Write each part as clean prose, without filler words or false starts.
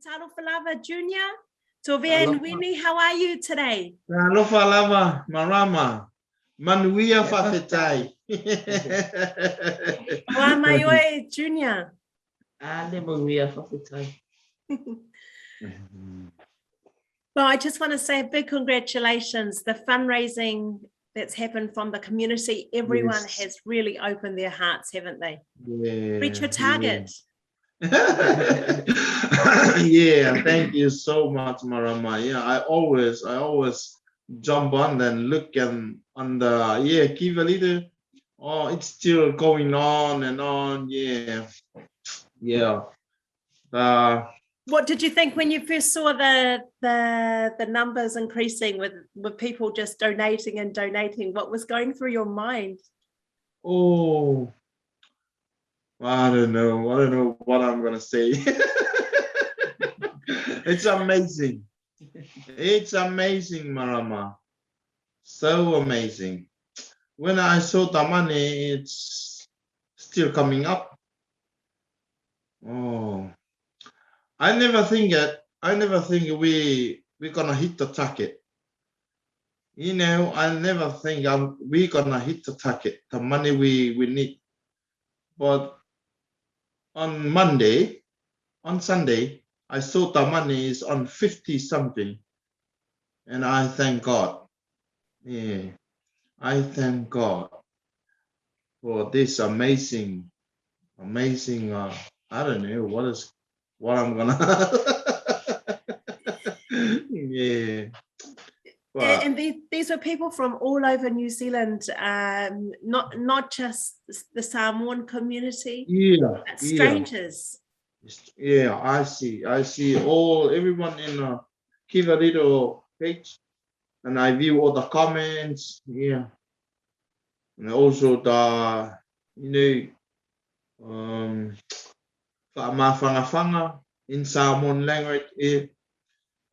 Talofa Lava Junior. Tovia and Winnie, how are you today? Talofa Lava Marama. Manuia Fafetai. Wamayoe Junior. Manuia Fafetai. Well, I just want to say a big congratulations. The fundraising that's happened from the community, everyone has really opened their hearts, haven't they? Yeah, Reach your target. Yeah, thank you so much, Marama. Yeah, I always jump on and look and on the give a little. Oh, it's still going on and on. Yeah. What did you think when you first saw the numbers increasing with people just donating and donating? What was going through your mind? Oh, I don't know what I'm gonna say. It's amazing. It's amazing, Marama. So amazing. When I saw the money, it's still coming up. Oh, I never think we're gonna hit the target. You know, I never think we're gonna hit the target, the money we need. But on Sunday, I saw the money is on 50 something. And I thank God. Yeah. I thank God for this amazing, I don't know what I'm gonna yeah. But, and these are people from all over New Zealand, not just the Samoan community, but strangers. Yeah, I see everyone in Kiva Little page, and I view all the comments, and also the Fa'amafanga in Samoan language,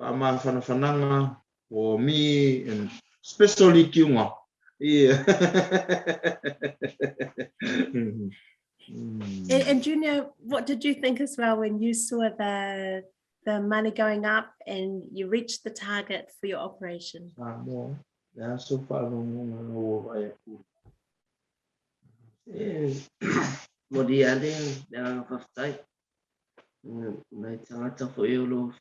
Fa'amafananga for me, and especially Kiunga. Yeah. And Junior, what did you think as well when you saw the money going up and you reached the target for your operation? So far, Modi ade yang kaftai. Nai tangata fo yolo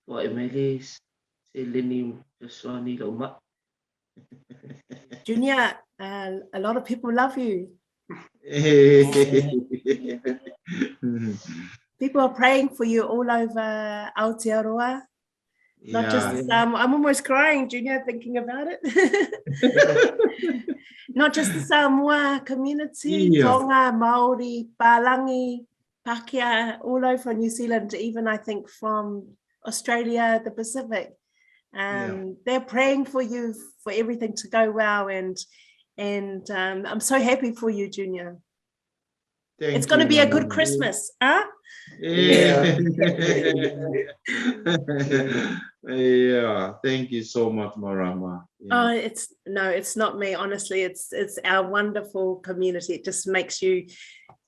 fo emelis seleni jaswani loma. Junior, a lot of people love you. People are praying for you all over Aotearoa. Not just I'm almost crying, Junior, thinking about it. Not just the Samoa community, Tonga, Maori, Palangi, Pakeha, all over New Zealand, even I think from Australia, the Pacific. They're praying for you for everything to go well, and I'm so happy for you, Junior. It's going to be a good Christmas, huh? Yeah. Yeah. Thank you so much, Marama. Oh, it's not me. Honestly, it's our wonderful community. It just makes you,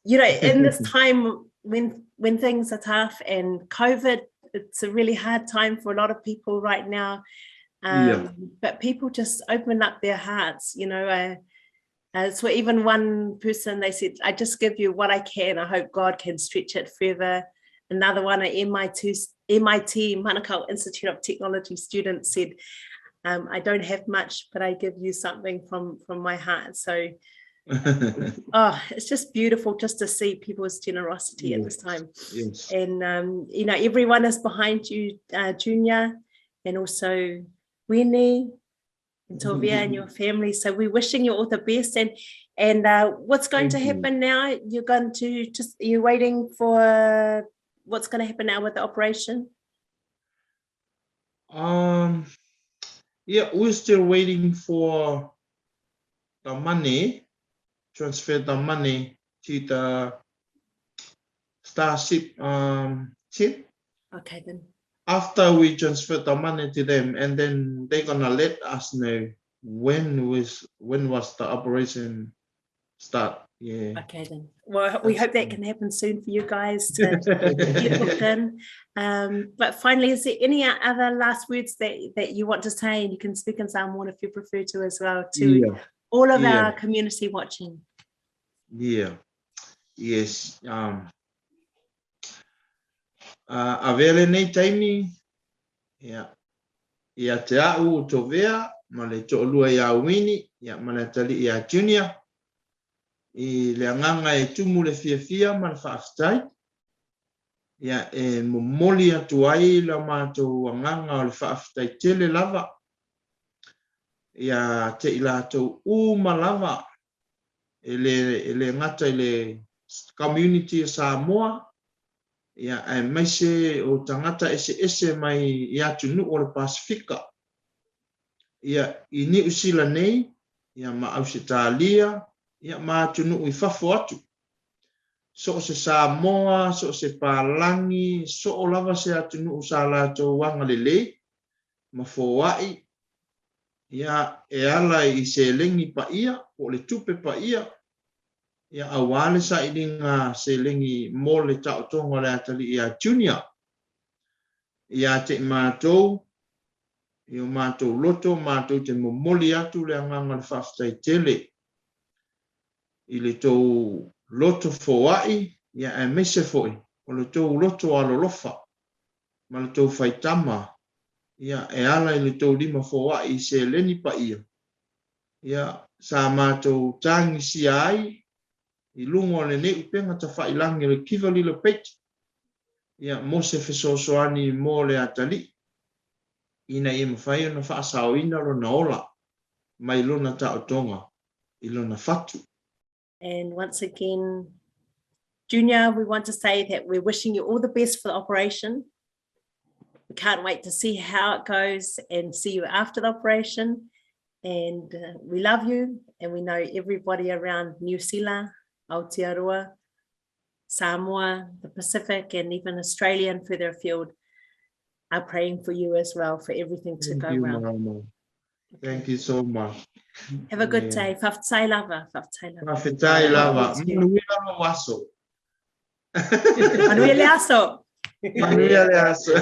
in this time when things are tough and COVID, it's a really hard time for a lot of people right now. But people just open up their hearts, So even one person, they said, I just give you what I can. I hope God can stretch it further. Another one, an MIT, Manukau Institute of Technology student said, I don't have much, but I give you something from my heart. So, it's just beautiful just to see people's generosity at this time. And, everyone is behind you, Junior, and also Winnie, and Tovia and your family. So we're wishing you all the best. And what's going to happen now? You're waiting for what's going to happen now with the operation? We're still waiting for the money, transfer the money to the Starship chip. Okay, then. After we transfer the money to them, and then they're gonna let us know when was the operation start. Yeah. Okay then. Well, we hope that can happen soon for you guys to get booked in. But finally, is there any other last words that you want to say? And you can speak in Samoan if you prefer to as well, to all of our community watching. Yeah. Yes. Avele nei taimi. Yeah. Ia te au to vea, ma le to lua ia wini, ia manatali ia junior. I le anganga e tumu le fia ma le whaaftai. Ia e momoli atu ai la mātou anganga o le whaaftai tele lava. Ia te ila tau uma lava. Ele ngata ele community Samoa. Ia e maise o tangata ese mai ia tunu o le Pasifika. Ia ini usila nei, ia ma Ausitalia, ia ma tunu i fafo atu. So se Samoa, so se Palangi, so o lava se atunu usala to wanga lele, ma foai. Ia e ala i se lengi pa ia, o le tupe pa ia. Ia awale sa ilinga se lengi mo le tau tonga le atali ia junior. Ia te mātou, ia mātou loto, mātou te momoli atu le anganga le whaftai tele. I le tau loto foai, ia e mese foi, o le tau loto alolofa, ma le tau whaitama, ia e ala i le tau lima foai se leni pa ia. Ia sa mātou tangi si ai, I lungo le ne upenga ta whailangi le kivali le peit. Ia mo se fesosoani mo le atali. Ina i mawhai ona whaasao ina ro na ola. Mai lona ta otonga. I lona fatu. And once again, Junior, we want to say that we're wishing you all the best for the operation. We can't wait to see how it goes and see you after the operation. And we love you, and we know everybody around New Zealand, Aotearoa, Samoa, the Pacific, and even Australia and further afield are praying for you as well, for everything to go well. Maramo. Thank you so much. Have a good day. Whaftai lava. Whaftai lava. Whawhetai lava. Manuia lava waso. Manuia le aso. Manuia le aso.